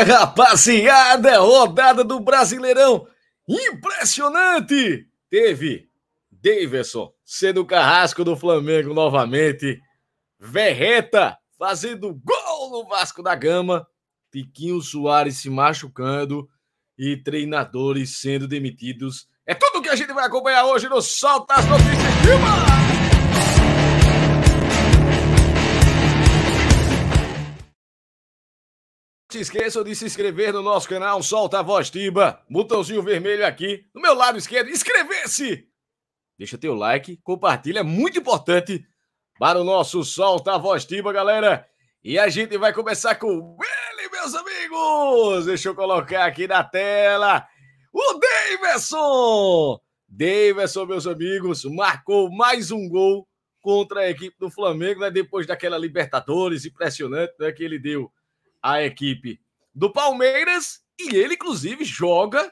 Rapaziada, rodada do Brasileirão impressionante. Teve Daverson sendo o carrasco do Flamengo novamente, Verreta fazendo gol no Vasco da Gama, Tiquinho Soares se machucando e treinadores sendo demitidos. É tudo que a gente vai acompanhar hoje no Solta as Notícias. Não se esqueçam de se inscrever no nosso canal Solta a Voz Tiba, botãozinho vermelho aqui no meu lado esquerdo, inscrever-se! Deixa teu like, compartilha, é muito importante para o nosso Solta a Voz Tiba, galera. E a gente vai começar com ele, meus amigos! Deixa eu colocar aqui na tela o Daverson! Daverson, meus amigos, marcou mais um gol contra a equipe do Flamengo, né? Depois daquela Libertadores impressionante, né, que ele deu a equipe do Palmeiras, e ele inclusive joga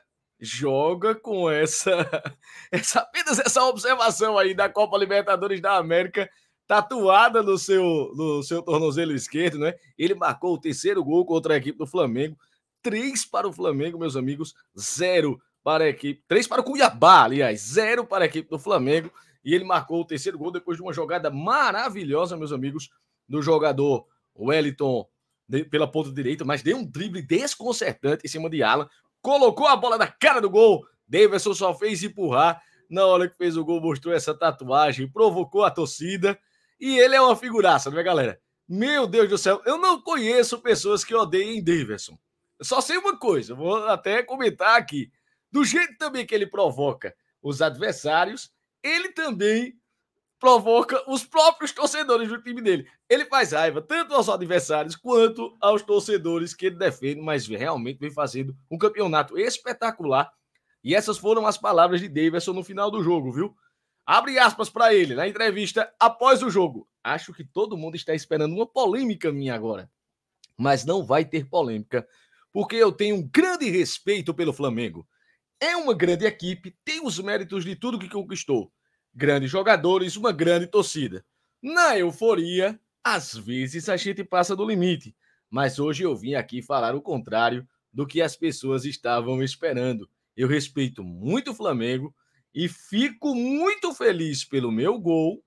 com apenas essa observação aí da Copa Libertadores da América tatuada no seu tornozelo esquerdo, né? Ele marcou o terceiro gol contra a equipe do Flamengo, 3 para o Flamengo, meus amigos, 0 para a equipe, 3 para o Cuiabá, aliás, 0 para a equipe do Flamengo, e ele marcou o terceiro gol depois de uma jogada maravilhosa, meus amigos, do jogador Wellington pela ponta direita, mas deu um drible desconcertante em cima de Alan, colocou a bola na cara do gol, Daverson só fez empurrar, na hora que fez o gol mostrou essa tatuagem, provocou a torcida, e ele é uma figuraça, não é, galera? Meu Deus do céu, eu não conheço pessoas que odeiem Daverson, eu só sei uma coisa, vou até comentar aqui, do jeito também que ele provoca os adversários, ele também provoca os próprios torcedores do time dele. Ele faz raiva tanto aos adversários quanto aos torcedores que ele defende, mas realmente vem fazendo um campeonato espetacular. E essas foram as palavras de Daverson no final do jogo, viu? Abre aspas para ele na entrevista após o jogo. Acho que todo mundo está esperando uma polêmica minha agora, mas não vai ter polêmica, porque eu tenho um grande respeito pelo Flamengo. É uma grande equipe, tem os méritos de tudo que conquistou. Grandes jogadores, uma grande torcida. Na euforia, às vezes a gente passa do limite, mas hoje eu vim aqui falar o contrário do que as pessoas estavam esperando. Eu respeito muito o Flamengo e fico muito feliz pelo meu gol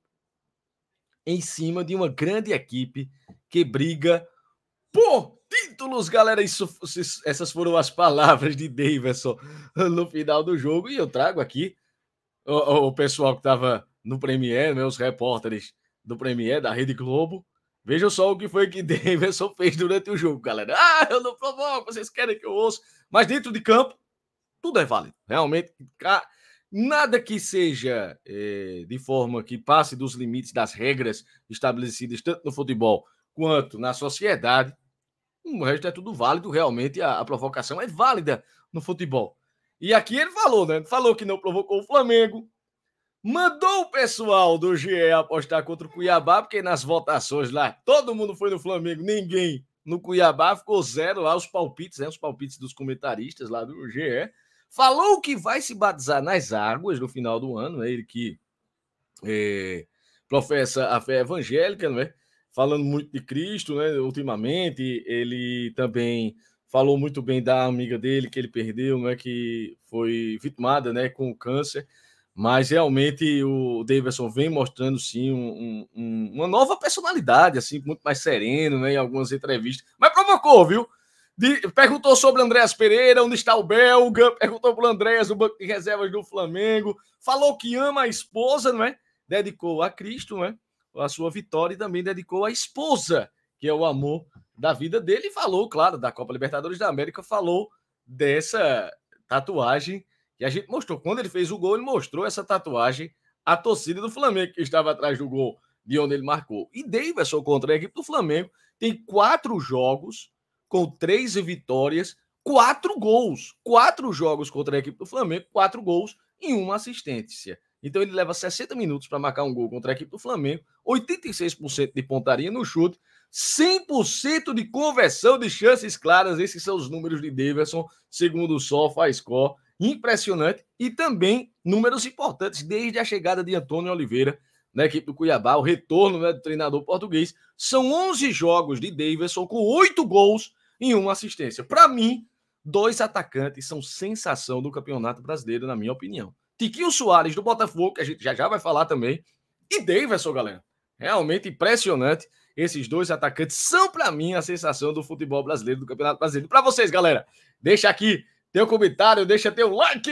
em cima de uma grande equipe que briga por títulos, galera. Essas foram as palavras de Daverson no final do jogo, e eu trago aqui o pessoal que estava no Premier, né, os repórteres do Premier, da Rede Globo. Vejam só o que foi que Daverson fez durante o jogo, galera. Eu não provoco, vocês querem que eu ouça. Mas dentro de campo, tudo é válido. Realmente, nada que seja de forma que passe dos limites das regras estabelecidas tanto no futebol quanto na sociedade. O resto é tudo válido, realmente a provocação é válida no futebol. E aqui ele falou, né? Falou que não provocou o Flamengo, mandou o pessoal do GE apostar contra o Cuiabá, porque nas votações lá, todo mundo foi no Flamengo, ninguém no Cuiabá, ficou 0 lá os palpites, né? Os palpites dos comentaristas lá do GE. Falou que vai se batizar nas águas no final do ano, né? Ele que professa a fé evangélica, não é? Falando muito de Cristo, né? Ultimamente, ele também falou muito bem da amiga dele que ele perdeu, né? Que foi vitimada, né? Com câncer. Mas realmente o Daverson vem mostrando sim uma nova personalidade, assim, muito mais sereno, né? Em algumas entrevistas. Mas provocou, viu? Perguntou sobre Andréas Pereira, onde está o belga? Perguntou para o Andréas, o banco de reservas do Flamengo. Falou que ama a esposa, não é? Dedicou a Cristo, né? A sua vitória, e também dedicou a esposa, que é o amor da vida dele, e falou, claro, da Copa Libertadores da América, falou dessa tatuagem que a gente mostrou. Quando ele fez o gol, ele mostrou essa tatuagem à torcida do Flamengo, que estava atrás do gol de onde ele marcou. E Daverson contra a equipe do Flamengo tem 4 jogos com 3 vitórias, 4 gols. 4 jogos contra a equipe do Flamengo, 4 gols e 1 assistência. Então ele leva 60 minutos para marcar um gol contra a equipe do Flamengo, 86% de pontaria no chute, 100% de conversão de chances claras. Esses são os números de Daverson, segundo o SofaScore. Impressionante. E também números importantes desde a chegada de Antônio Oliveira na equipe do Cuiabá, o retorno, né, do treinador português. São 11 jogos de Daverson com 8 gols e uma assistência. Para mim, 2 atacantes são sensação do Campeonato Brasileiro, na minha opinião. Tiquinho Soares, do Botafogo, que a gente já vai falar também, e Daverson, galera. Realmente impressionante. Esses 2 atacantes são, para mim, a sensação do futebol brasileiro, do Campeonato Brasileiro. Para vocês, galera, deixa aqui teu comentário, deixa teu like.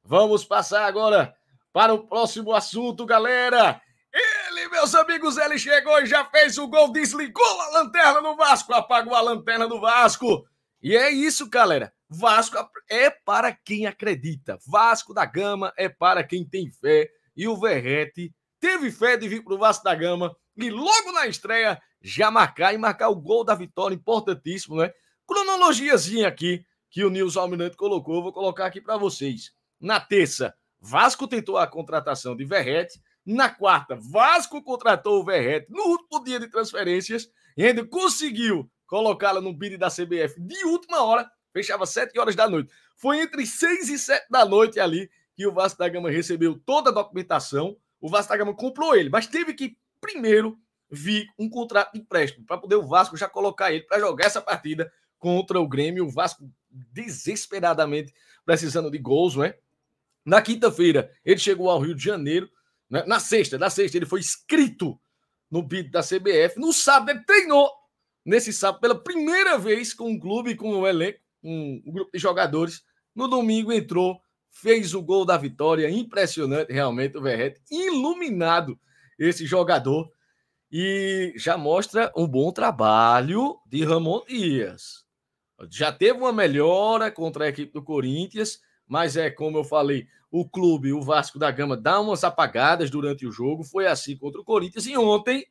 Vamos passar agora para o próximo assunto, galera. Ele, meus amigos, ele chegou e já fez o gol, desligou a lanterna do Vasco, apagou a lanterna do Vasco. E é isso, galera. Vasco é para quem acredita. Vasco da Gama é para quem tem fé. E o Verratti teve fé de vir para o Vasco da Gama e logo na estreia já marcar o gol da vitória, importantíssimo, né? Cronologiazinha aqui que o Nilson Almirante colocou, vou colocar aqui para vocês. Na terça, Vasco tentou a contratação de Verratti. Na quarta, Vasco contratou o Verratti no último dia de transferências e ainda conseguiu colocá-la no bid da CBF de última hora, fechava 7 horas da noite. Foi entre 6 e 7 da noite ali que o Vasco da Gama recebeu toda a documentação. O Vasco da Gama comprou ele, mas teve que primeiro vir um contrato de empréstimo para poder o Vasco já colocar ele para jogar essa partida contra o Grêmio. O Vasco desesperadamente precisando de gols, não é? Na quinta-feira, ele chegou ao Rio de Janeiro. Né? Na sexta, ele foi inscrito no bid da CBF. No sábado, ele treinou nesse sábado pela primeira vez com um clube, com um elenco, um grupo de jogadores. No domingo entrou, fez o gol da vitória. Impressionante, realmente, o Verratti. Iluminado esse jogador. E já mostra um bom trabalho de Ramon Dias. Já teve uma melhora contra a equipe do Corinthians, mas como eu falei, o clube, o Vasco da Gama, dá umas apagadas durante o jogo. Foi assim contra o Corinthians. E ontem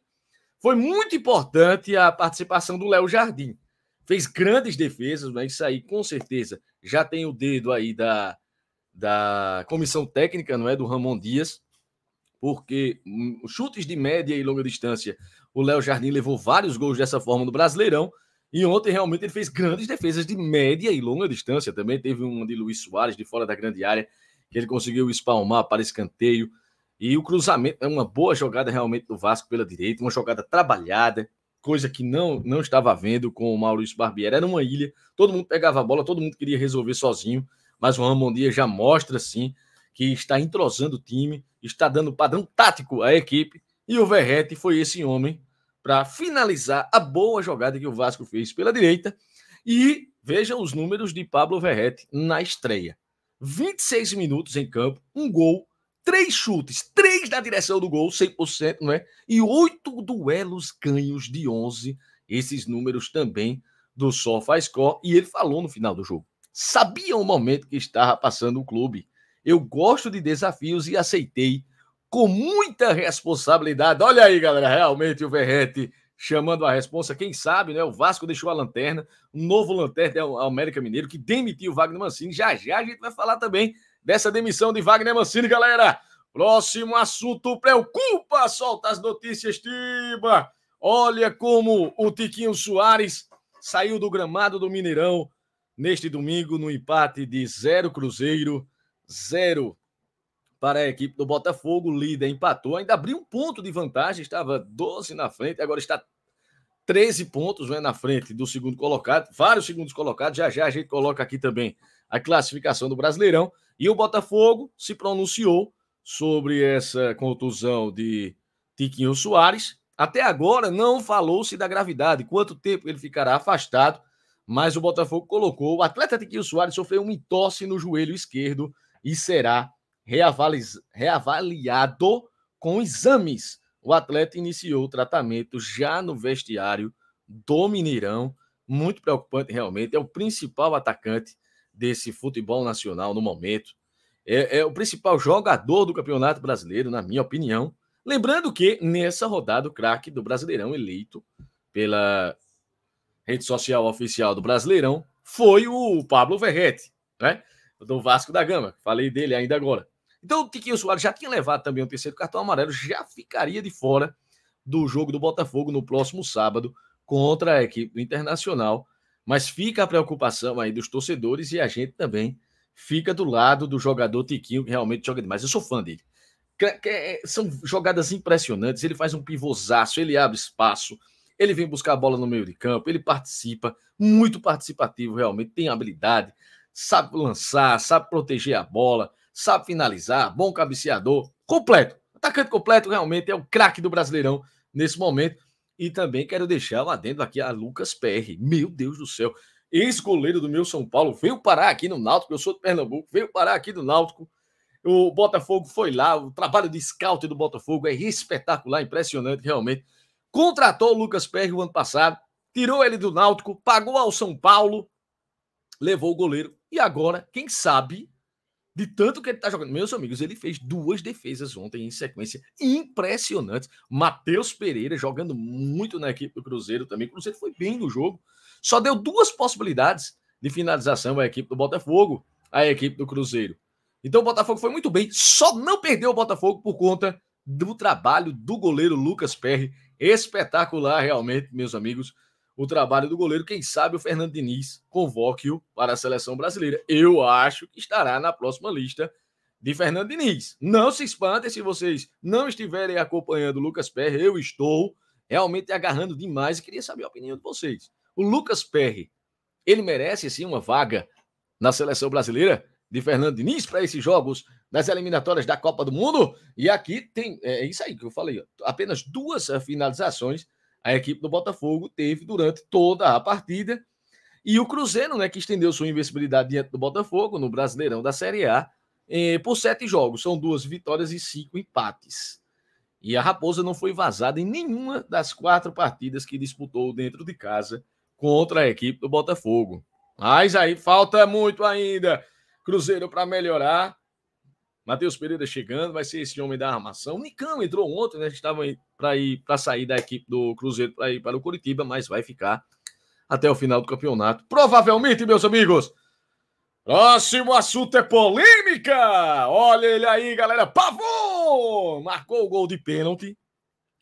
foi muito importante a participação do Léo Jardim. Fez grandes defesas, mas isso aí, com certeza, já tem o dedo aí da comissão técnica, não é? Do Ramon Dias, porque chutes de média e longa distância, o Léo Jardim levou vários gols dessa forma no Brasileirão. E ontem, realmente, ele fez grandes defesas de média e longa distância. Também teve uma de Luiz Soares, de fora da grande área, que ele conseguiu espalmar para escanteio. E o cruzamento é uma boa jogada, realmente, do Vasco pela direita. Uma jogada trabalhada, coisa que não estava havendo com o Maurício Barbieri. Era uma ilha, todo mundo pegava a bola, todo mundo queria resolver sozinho. Mas o Ramon Dias já mostra, sim, que está entrosando o time, está dando padrão tático à equipe. E o Verratti foi esse homem para finalizar a boa jogada que o Vasco fez pela direita. E vejam os números de Pablo Verratti na estreia. 26 minutos em campo, um gol, 3 chutes, 3 na direção do gol, 100%, não é? E 8 duelos ganhos de 11. Esses números também do SofaScore. E ele falou no final do jogo: sabia o momento que estava passando o clube. Eu gosto de desafios e aceitei com muita responsabilidade. Olha aí, galera, realmente o Verratti chamando a responsa. Quem sabe, né? O Vasco deixou a lanterna, um novo lanterna é o América Mineiro, que demitiu o Wagner Mancini. Já a gente vai falar também dessa demissão de Wagner Mancini, galera. Próximo assunto preocupa. Solta as notícias, Tiba. Olha como o Tiquinho Soares saiu do gramado do Mineirão neste domingo no empate de 0 Cruzeiro, 0 para a equipe do Botafogo. O líder empatou, ainda abriu um ponto de vantagem, estava 12 na frente, agora está 13 pontos, né, na frente do segundo colocado, vários segundos colocados. Já a gente coloca aqui também a classificação do Brasileirão. E o Botafogo se pronunciou sobre essa contusão de Tiquinho Soares. Até agora não falou-se da gravidade, quanto tempo ele ficará afastado, mas o Botafogo colocou: o atleta Tiquinho Soares sofreu uma entorse no joelho esquerdo e será reavaliado com exames. O atleta iniciou o tratamento já no vestiário do Mineirão. Muito preocupante, realmente. É o principal atacante desse futebol nacional no momento. É o principal jogador do Campeonato Brasileiro, na minha opinião. Lembrando que, nessa rodada, o craque do Brasileirão, eleito pela rede social oficial do Brasileirão, foi o Pablo Verratti, né? Do Vasco da Gama. Falei dele ainda agora. Então, o Tiquinho Soares já tinha levado também o terceiro cartão amarelo, já ficaria de fora do jogo do Botafogo no próximo sábado contra a equipe do Internacional. Mas fica a preocupação aí dos torcedores e a gente também fica do lado do jogador Tiquinho, que realmente joga demais. Eu sou fã dele. São jogadas impressionantes, ele faz um pivôzaço, ele abre espaço, Ele vem buscar a bola no meio de campo, ele participa, muito participativo realmente, tem habilidade, sabe lançar, sabe proteger a bola, sabe finalizar, bom cabeceador, completo. Atacante completo, realmente é o craque do Brasileirão nesse momento. E também quero deixar um adendo aqui a Lucas Perry. Meu Deus do céu. Ex-goleiro do meu São Paulo veio parar aqui no Náutico. Eu sou de Pernambuco, veio parar aqui no Náutico. O Botafogo foi lá. O trabalho de scout do Botafogo é espetacular, impressionante, realmente. Contratou o Lucas Perry o ano passado, tirou ele do Náutico, pagou ao São Paulo, levou o goleiro. E agora, quem sabe, de tanto que ele tá jogando. Meus amigos, ele fez 2 defesas ontem em sequência impressionantes. Matheus Pereira jogando muito na equipe do Cruzeiro também. O Cruzeiro foi bem no jogo. Só deu 2 possibilidades de finalização à equipe do Botafogo, à equipe do Cruzeiro. Então o Botafogo foi muito bem. Só não perdeu o Botafogo por conta do trabalho do goleiro Lucas Perry. Espetacular, realmente, meus amigos. O trabalho do goleiro, quem sabe o Fernando Diniz convoque-o para a seleção brasileira. Eu acho que estará na próxima lista de Fernando Diniz. Não se espantem se vocês não estiverem acompanhando o Lucas Perry. Eu estou realmente agarrando demais e queria saber a opinião de vocês. O Lucas Perry, ele merece, sim, uma vaga na seleção brasileira de Fernando Diniz para esses jogos das eliminatórias da Copa do Mundo? E aqui tem, é isso aí que eu falei, ó, apenas 2 finalizações a equipe do Botafogo teve durante toda a partida. E o Cruzeiro, né, que estendeu sua invencibilidade diante do Botafogo no Brasileirão da Série A por 7 jogos. São 2 vitórias e 5 empates. E a Raposa não foi vazada em nenhuma das 4 partidas que disputou dentro de casa contra a equipe do Botafogo. Mas aí falta muito ainda. Cruzeiro para melhorar. Matheus Pereira chegando, vai ser esse homem da armação. O Nicão entrou ontem, né? Estava para sair da equipe do Cruzeiro para ir para o Curitiba, mas vai ficar até o final do campeonato. Provavelmente, meus amigos. Próximo assunto é polêmica. Olha ele aí, galera. Pavon marcou o gol de pênalti.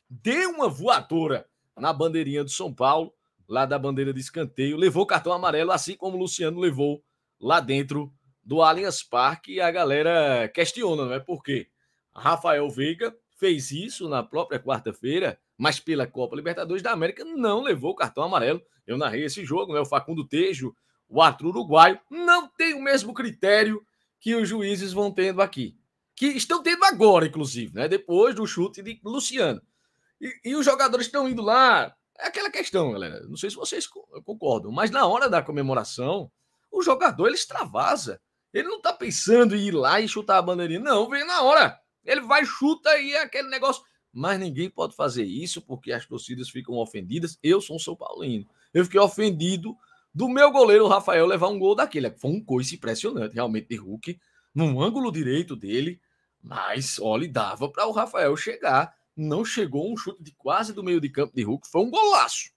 Deu uma voadora na bandeirinha do São Paulo, lá da bandeira de escanteio. Levou cartão amarelo, assim como o Luciano levou lá dentro do Allianz Parque, e a galera questiona, não é? Por quê? Rafael Veiga fez isso na própria quarta-feira, mas pela Copa Libertadores da América não levou o cartão amarelo. Eu narrei esse jogo, né? O Facundo Tejo, o Arthur Uruguaio, não tem o mesmo critério que os juízes vão tendo aqui. Que estão tendo agora, inclusive, né? Depois do chute de Luciano. E os jogadores estão indo lá. É aquela questão, galera. Não sei se vocês concordam, mas na hora da comemoração, o jogador ele extravasa. Ele não tá pensando em ir lá e chutar a bandeirinha. Não, vem na hora. Ele vai, chuta e é aquele negócio. Mas ninguém pode fazer isso porque as torcidas ficam ofendidas. Eu sou um São Paulino. Eu fiquei ofendido do meu goleiro Rafael levar um gol daquele. Foi um coice impressionante, realmente, de Hulk, num ângulo direito dele. Mas, olha, dava para o Rafael chegar. Não chegou, um chute de quase do meio de campo de Hulk. Foi um golaço.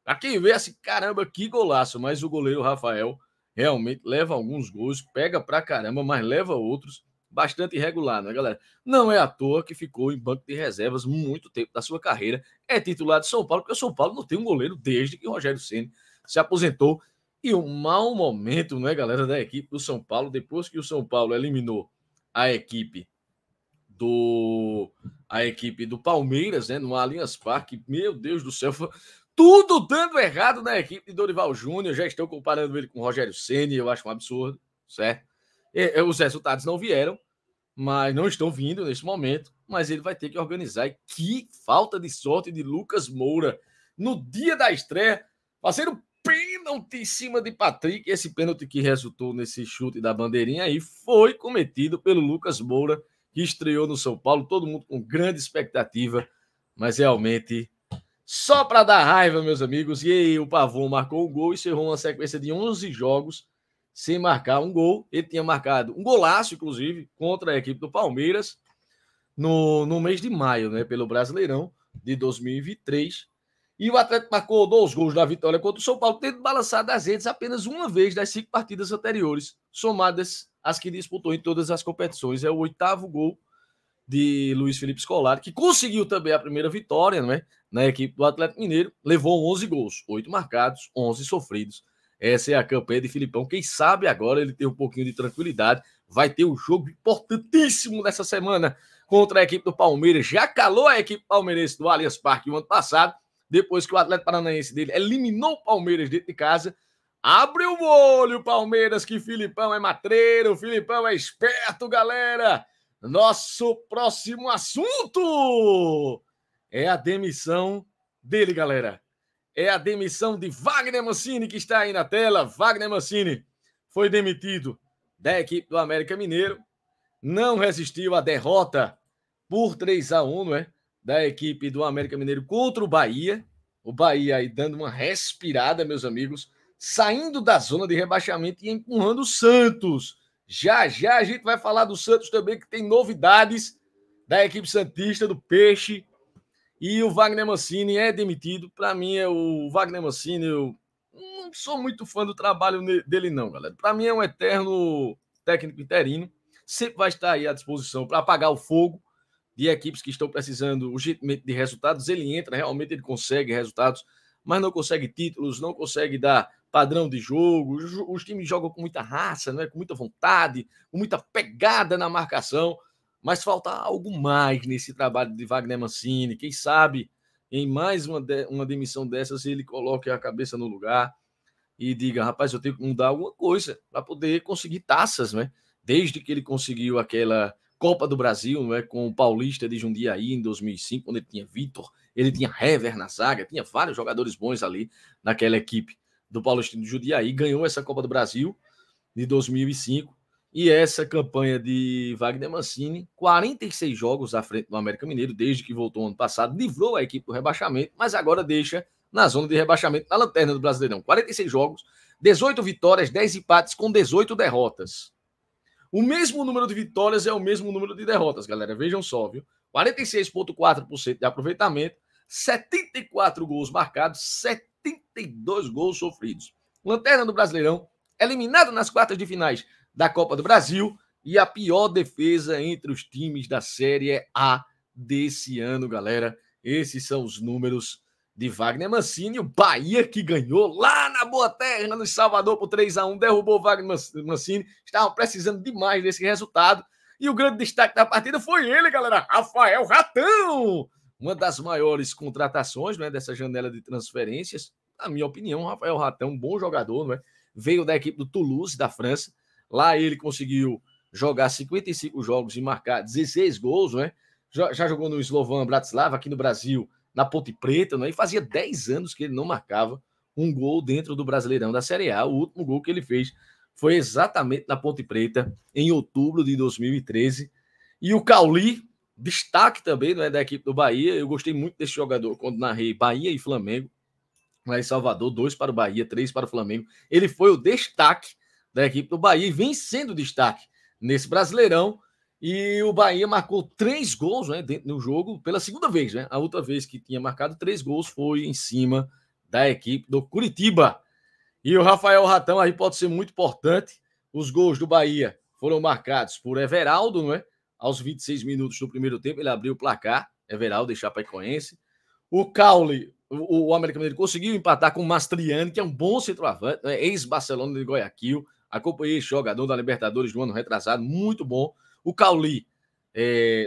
Pra quem vê assim, caramba, que golaço. Mas o goleiro Rafael realmente leva alguns gols, pega pra caramba, mas leva outros bastante irregular, né, galera? Não é à toa que ficou em banco de reservas muito tempo da sua carreira. É titular de São Paulo, porque o São Paulo não tem um goleiro desde que o Rogério Ceni se aposentou. E um mau momento, né, galera, da equipe do São Paulo, depois que o São Paulo eliminou a equipe do Palmeiras, né, no Allianz Parque. Meu Deus do céu, tudo dando errado na equipe de Dorival Júnior. Já estão comparando ele com o Rogério Ceni, eu acho um absurdo, certo? Os resultados não vieram, mas não estão vindo nesse momento, mas ele vai ter que organizar. E que falta de sorte de Lucas Moura no dia da estreia, fazendo pênalti em cima de Patrick. Esse pênalti que resultou nesse chute da bandeirinha aí foi cometido pelo Lucas Moura, que estreou no São Paulo, todo mundo com grande expectativa, mas realmente só para dar raiva, meus amigos. E aí o Pavon marcou um gol e encerrou uma sequência de 11 jogos sem marcar um gol. Ele tinha marcado um golaço, inclusive, contra a equipe do Palmeiras no mês de maio, né, pelo Brasileirão de 2023. E o Atlético marcou 2 gols da vitória contra o São Paulo, tendo balançado as redes apenas uma vez das 5 partidas anteriores, somadas as que disputou em todas as competições. É o 8º gol de Luiz Felipe Scolari, que conseguiu também a primeira vitória, né, na equipe do Atlético Mineiro. Levou 11 gols, 8 marcados, 11 sofridos. Essa é a campanha de Filipão. Quem sabe agora ele tem um pouquinho de tranquilidade. Vai ter um jogo importantíssimo nessa semana contra a equipe do Palmeiras. Já calou a equipe palmeirense do Allianz Parque o ano passado. depois que o Atlético Paranaense dele eliminou o Palmeiras dentro de casa. Abre o olho, Palmeiras, que Filipão é matreiro, Filipão é esperto, galera. Nosso próximo assunto é a demissão dele, galera. É a demissão de Wagner Mancini, que está aí na tela. Wagner Mancini foi demitido da equipe do América Mineiro. Não resistiu à derrota por 3-1, não é? Da equipe do América Mineiro contra o Bahia. O Bahia aí dando uma respirada, meus amigos, saindo da zona de rebaixamento e empurrando o Santos. Já já a gente vai falar do Santos também, que tem novidades da equipe santista, do Peixe. E o Wagner Mancini é demitido. Para mim, o Wagner Mancini, eu não sou muito fã do trabalho dele, não, galera. Para mim, é um eterno técnico interino. Sempre vai estar aí à disposição para apagar o fogo de equipes que estão precisando urgentemente de resultados. Ele entra, realmente ele consegue resultados, mas não consegue títulos, não consegue dar padrão de jogo. Os times jogam com muita raça, né? Com muita vontade, com muita pegada na marcação. Mas falta algo mais nesse trabalho de Wagner Mancini. Quem sabe, em mais uma demissão dessas, ele coloque a cabeça no lugar e diga, rapaz, eu tenho que mudar alguma coisa para poder conseguir taças, né? Desde que ele conseguiu aquela Copa do Brasil, né, com o Paulista de Jundiaí em 2005, quando ele tinha Vitor, ele tinha Hever na zaga, tinha vários jogadores bons ali naquela equipe do Paulista de Jundiaí, ganhou essa Copa do Brasil de 2005. E essa campanha de Wagner Mancini, 46 jogos à frente do América Mineiro, desde que voltou ano passado, livrou a equipe do rebaixamento, mas agora deixa na zona de rebaixamento, na lanterna do Brasileirão. 46 jogos, 18 vitórias, 10 empates com 18 derrotas. O mesmo número de vitórias é o mesmo número de derrotas, galera. Vejam só, viu? 46,4% de aproveitamento, 74 gols marcados, 72 gols sofridos. Lanterna do Brasileirão, eliminado nas quartas de finais da Copa do Brasil e a pior defesa entre os times da Série A desse ano, galera. Esses são os números de Wagner Mancini. O Bahia, que ganhou lá na Boa Terra, no Salvador, por 3-1, derrubou o Wagner Mancini. Estavam precisando demais desse resultado. E o grande destaque da partida foi ele, galera, Rafael Ratão. Uma das maiores contratações, né, dessa janela de transferências. Na minha opinião, Rafael Ratão, um bom jogador, né? Veio da equipe do Toulouse, da França. Lá ele conseguiu jogar 55 jogos e marcar 16 gols, né? Já jogou no Slovan Bratislava, aqui no Brasil, na Ponte Preta, né? E fazia 10 anos que ele não marcava um gol dentro do Brasileirão da Série A. O último gol que ele fez foi exatamente na Ponte Preta, em outubro de 2013. E o Cauli, destaque também, né, da equipe do Bahia. Eu gostei muito desse jogador quando narrei Bahia e Flamengo, lá em Salvador, 2 para o Bahia, 3 para o Flamengo. Ele foi o destaque da equipe do Bahia e vem sendo destaque nesse Brasileirão. E o Bahia marcou 3 gols, né, dentro do jogo pela segunda vez, né? A outra vez que tinha marcado 3 gols foi em cima da equipe do Curitiba. E o Rafael Ratão aí pode ser muito importante. Os gols do Bahia foram marcados por Everaldo, né? Aos 26 minutos do primeiro tempo, ele abriu o placar. Everaldo, de Chapecoense. O Cauli, o América Mineiro, conseguiu empatar com o Mastriani, que é um bom centroavante, né? Ex-Barcelona de Guayaquil. Acompanhei esse jogador da Libertadores do ano retrasado, muito bom. O Cauli,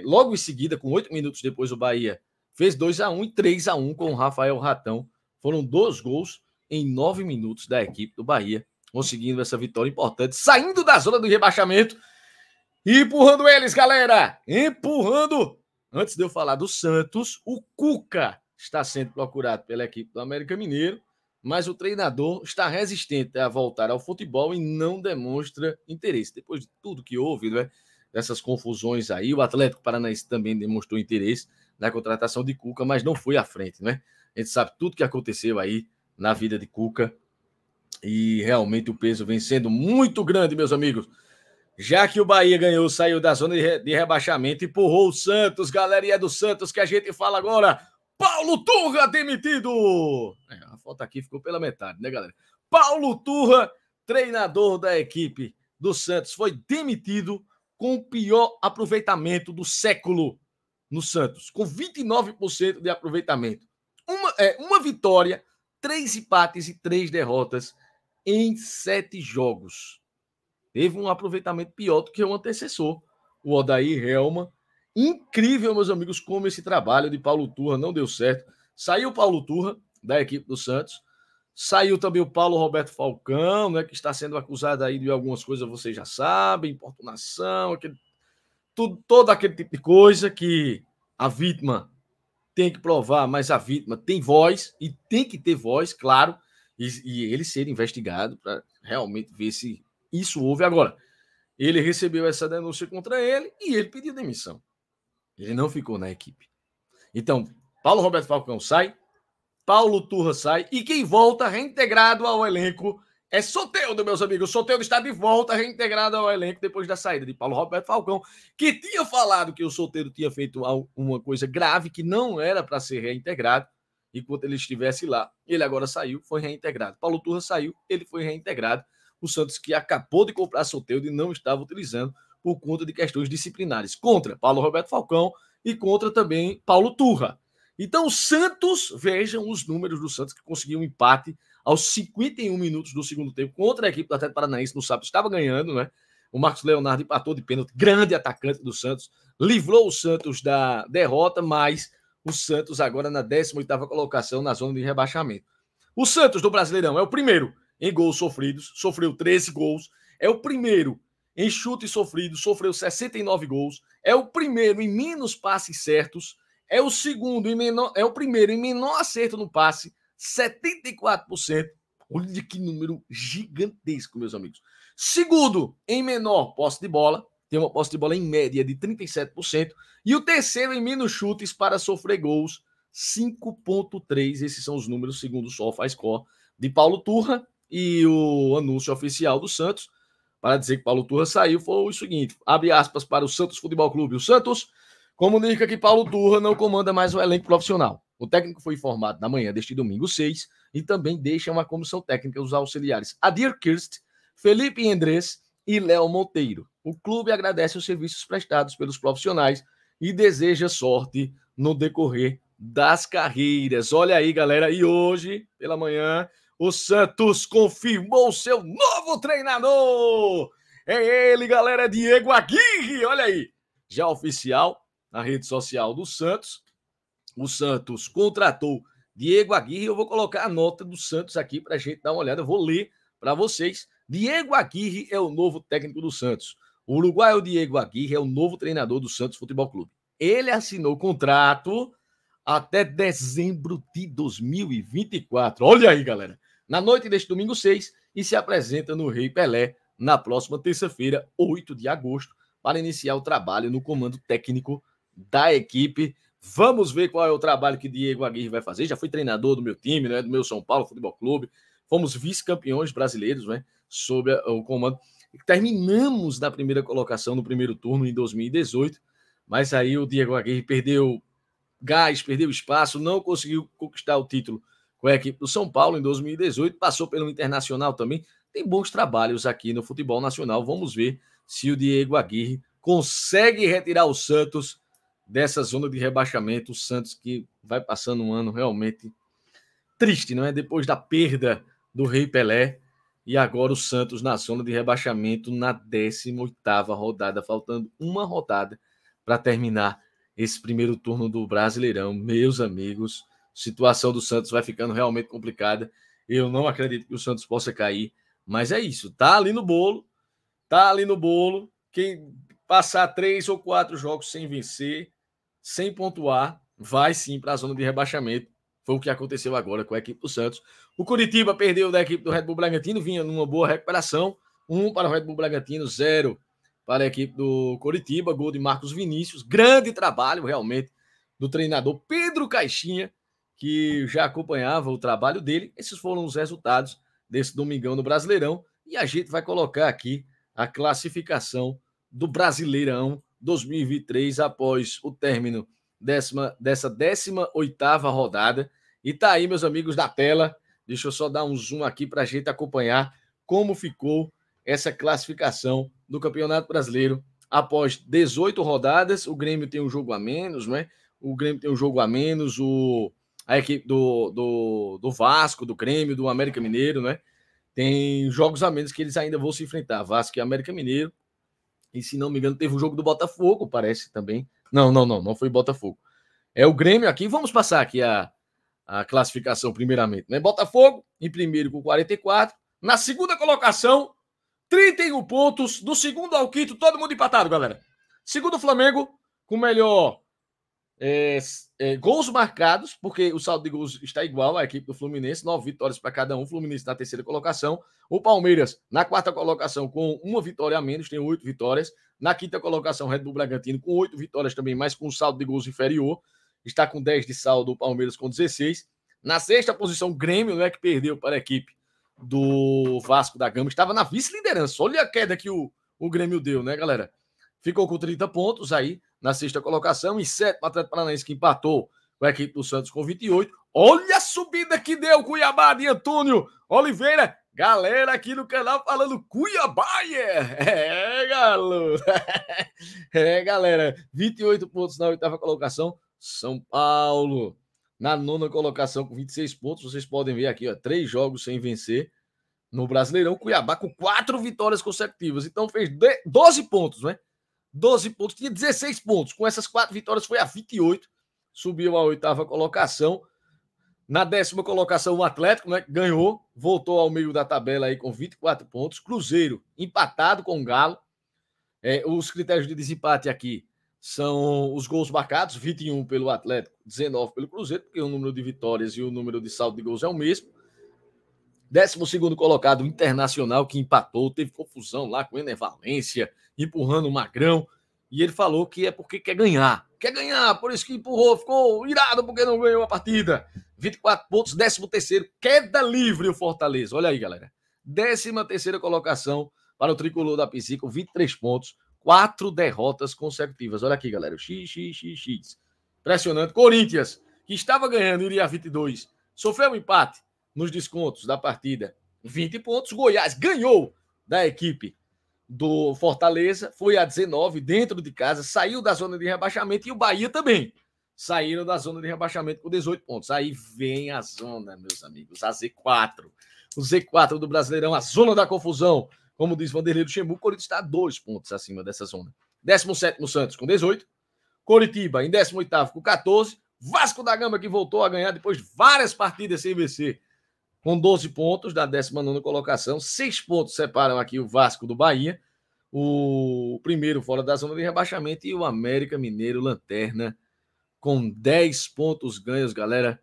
logo em seguida, com 8 minutos depois, o Bahia fez 2-1 e 3-1 com o Rafael Ratão. Foram 2 gols em 9 minutos da equipe do Bahia, conseguindo essa vitória importante, saindo da zona do rebaixamento e empurrando eles, galera! Empurrando! Antes de eu falar do Santos, o Cuca está sendo procurado pela equipe do América Mineiro, mas o treinador está resistente a voltar ao futebol e não demonstra interesse. Depois de tudo que houve, né, dessas confusões aí, o Atlético Paranaense também demonstrou interesse na contratação de Cuca, mas não foi à frente, né? A gente sabe tudo que aconteceu aí na vida de Cuca e realmente o peso vem sendo muito grande, meus amigos. Já que o Bahia ganhou, saiu da zona de rebaixamento, empurrou o Santos, galera, e é do Santos que a gente fala agora. Paulo Turra demitido! A foto aqui ficou pela metade, né, galera? Paulo Turra, treinador da equipe do Santos, foi demitido com o pior aproveitamento do século no Santos, com 29% de aproveitamento. Uma vitória, 3 empates e 3 derrotas em 7 jogos. Teve um aproveitamento pior do que o antecessor, o Odair Helma. Incrível, meus amigos, como esse trabalho de Paulo Turra não deu certo Saiu o Paulo Turra, da equipe do Santos. Saiu também o Paulo Roberto Falcão, né, que está sendo acusado aí de algumas coisas, vocês já sabem, importunação, todo aquele tipo de coisa que a vítima tem que provar, mas a vítima tem voz e tem que ter voz, claro, e ele ser investigado para realmente ver se isso houve. Agora, ele recebeu essa denúncia contra ele e ele pediu demissão. Ele não ficou na equipe. Então, Paulo Roberto Falcão sai, Paulo Turra sai e quem volta reintegrado ao elenco é Soteldo, meus amigos. Soteldo está de volta reintegrado ao elenco depois da saída de Paulo Roberto Falcão, que tinha falado que o Soteldo tinha feito uma coisa grave que não era para ser reintegrado enquanto ele estivesse lá. Ele agora saiu, foi reintegrado. Paulo Turra saiu, ele foi reintegrado. O Santos que acabou de comprar Soteldo e não estava utilizando por conta de questões disciplinares contra Paulo Roberto Falcão e contra também Paulo Turra. Então, o Santos, vejam os números do Santos, que conseguiu um empate aos 51 minutos do segundo tempo contra a equipe do Atlético Paranaense no sábado. Estava ganhando, né? O Marcos Leonardo empatou de pênalti, grande atacante do Santos, livrou o Santos da derrota, mas o Santos agora na 18ª colocação na zona de rebaixamento. O Santos do Brasileirão é o primeiro em gols sofridos, sofreu 13 gols, é o primeiro em chutes sofridos, sofreu 69 gols, é o primeiro em menos passes certos, é o segundo em menor, é o primeiro em menor acerto no passe, 74%. Olha que número gigantesco, meus amigos. Segundo em menor posse de bola, tem uma posse de bola em média de 37%, e o terceiro em menos chutes para sofrer gols, 5.3. Esses são os números segundo o SofaScore de Paulo Turra, e o anúncio oficial do Santos para dizer que Paulo Turra saiu foi o seguinte, abre aspas para o Santos Futebol Clube. O Santos comunica que Paulo Turra não comanda mais o elenco profissional. O técnico foi informado na manhã deste domingo 6 e também deixa uma comissão técnica os auxiliares Adir Kirst, Felipe Endres e Léo Monteiro. O clube agradece os serviços prestados pelos profissionais e deseja sorte no decorrer das carreiras. Olha aí, galera, e hoje, pela manhã, o Santos confirmou seu novo treinador. É ele, galera, Diego Aguirre. Olha aí, já oficial na rede social do Santos. O Santos contratou Diego Aguirre. Eu vou colocar a nota do Santos aqui para a gente dar uma olhada. Eu vou ler para vocês. Diego Aguirre é o novo técnico do Santos. O uruguaio Diego Aguirre é o novo treinador do Santos Futebol Clube. Ele assinou contrato até dezembro de 2024. Olha aí, galera. Na noite deste domingo 6 e se apresenta no Rei Pelé na próxima terça-feira, 8 de agosto, para iniciar o trabalho no comando técnico da equipe. Vamos ver qual é o trabalho que Diego Aguirre vai fazer. Já fui treinador do meu time, né, do meu São Paulo Futebol Clube. Fomos vice-campeões brasileiros, né, sob o comando. Terminamos na primeira colocação no primeiro turno em 2018, mas aí o Diego Aguirre perdeu gás, perdeu espaço, não conseguiu conquistar o título com a equipe do São Paulo em 2018, passou pelo Internacional também. Tem bons trabalhos aqui no futebol nacional. Vamos ver se o Diego Aguirre consegue retirar o Santos dessa zona de rebaixamento. O Santos que vai passando um ano realmente triste, não é? Depois da perda do Rei Pelé, e agora o Santos na zona de rebaixamento na 18ª rodada, faltando uma rodada para terminar esse primeiro turno do Brasileirão. Meus amigos, a situação do Santos vai ficando realmente complicada. Eu não acredito que o Santos possa cair, mas é isso, tá ali no bolo, tá ali no bolo. Quem passar 3 ou 4 jogos sem vencer, sem pontuar, vai sim para a zona de rebaixamento. Foi o que aconteceu agora com a equipe do Santos. O Coritiba perdeu da equipe do Red Bull Bragantino, vinha numa boa recuperação. 1 para o Red Bull Bragantino, 0 para a equipe do Coritiba. Gol de Marcos Vinícius. Grande trabalho, realmente, do treinador Pedro Caixinha, que já acompanhava o trabalho dele. Esses foram os resultados desse domingão no Brasileirão. E a gente vai colocar aqui a classificação do Brasileirão 2023 após o término dessa 18ª rodada. E tá aí, meus amigos, da tela. Deixa eu só dar um zoom aqui para a gente acompanhar como ficou essa classificação do Campeonato Brasileiro após 18 rodadas. O Grêmio tem um jogo a menos, né? O Grêmio tem um jogo a menos, a equipe do Vasco, do Grêmio, do América Mineiro, né? Tem jogos a menos que eles ainda vão se enfrentar, Vasco e América Mineiro. E se não me engano, teve um jogo do Botafogo, parece também. Não foi Botafogo. É o Grêmio aqui. Vamos passar aqui a classificação primeiramente, né? Botafogo em primeiro com 44. Na segunda colocação, 31 pontos. Do segundo ao quinto, todo mundo empatado, galera. Segundo o Flamengo, com melhor gols marcados, porque o saldo de gols está igual à equipe do Fluminense, 9 vitórias para cada um. O Fluminense na terceira colocação. O Palmeiras na quarta colocação com uma vitória a menos, tem 8 vitórias. Na quinta colocação, Red Bull Bragantino com 8 vitórias também, mas com um saldo de gols inferior. Está com 10 de saldo, o Palmeiras com 16. Na sexta posição, o Grêmio, né, que perdeu para a equipe do Vasco da Gama. Estava na vice-liderança. Olha a queda que o Grêmio deu, né, galera? Ficou com 30 pontos aí na sexta colocação. E sétimo, Atlético Paranaense, que empatou com a equipe do Santos com 28. Olha a subida que deu o Cuiabá de Antônio Oliveira. Galera aqui no canal falando Cuiabá. Galo. Galera. 28 pontos na oitava colocação. São Paulo na nona colocação com 26 pontos. Vocês podem ver aqui, ó, 3 jogos sem vencer no Brasileirão. Cuiabá com 4 vitórias consecutivas. Então fez 12 pontos, né? 12 pontos, tinha 16 pontos. Com essas 4 vitórias foi a 28. Subiu à oitava colocação. Na décima colocação, o Atlético, né, ganhou, voltou ao meio da tabela aí com 24 pontos. Cruzeiro empatado com o Galo. Os critérios de desempate aqui são os gols marcados, 21 pelo Atlético, 19 pelo Cruzeiro, porque o número de vitórias e o número de saldo de gols é o mesmo. 12º colocado, o Internacional, que empatou, teve confusão lá com o Ener Valencia, empurrando o Magrão, e ele falou que é porque quer ganhar, por isso que empurrou, ficou irado porque não ganhou a partida. 24 pontos, 13º, queda livre o Fortaleza, olha aí, galera. 13ª colocação para o tricolor da PC com 23 pontos, 4 derrotas consecutivas. Olha aqui, galera. X. Impressionante. Corinthians, que estava ganhando, iria a 22. Sofreu um empate nos descontos da partida. 20 pontos. Goiás ganhou da equipe do Fortaleza. Foi a 19 dentro de casa. Saiu da zona de rebaixamento. E o Bahia também. Saíram da zona de rebaixamento com 18 pontos. Aí vem a zona, meus amigos. A Z4. O Z4 do Brasileirão. A zona da confusão. Como diz Vanderlei Luxemburgo, o Corinthians está a 2 pontos acima dessa zona. 17º Santos com 18. Coritiba em 18º com 14. Vasco da Gama, que voltou a ganhar depois de várias partidas sem vencer, com 12 pontos da 19ª colocação. 6 pontos separam aqui o Vasco do Bahia. O primeiro fora da zona de rebaixamento. E o América Mineiro, lanterna, com 10 pontos ganhos, galera.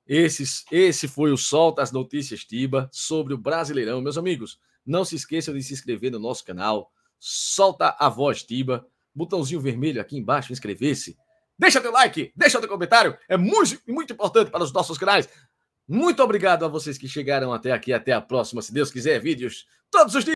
Esse foi o Solta as Notícias Tiba sobre o Brasileirão. Meus amigos, não se esqueçam de se inscrever no nosso canal. Solta a voz Tiba. Botãozinho vermelho aqui embaixo, inscrever-se. Deixa teu like, deixa teu comentário. É muito importante para os nossos canais. Muito obrigado a vocês que chegaram até aqui. Até a próxima, se Deus quiser. Vídeos todos os dias.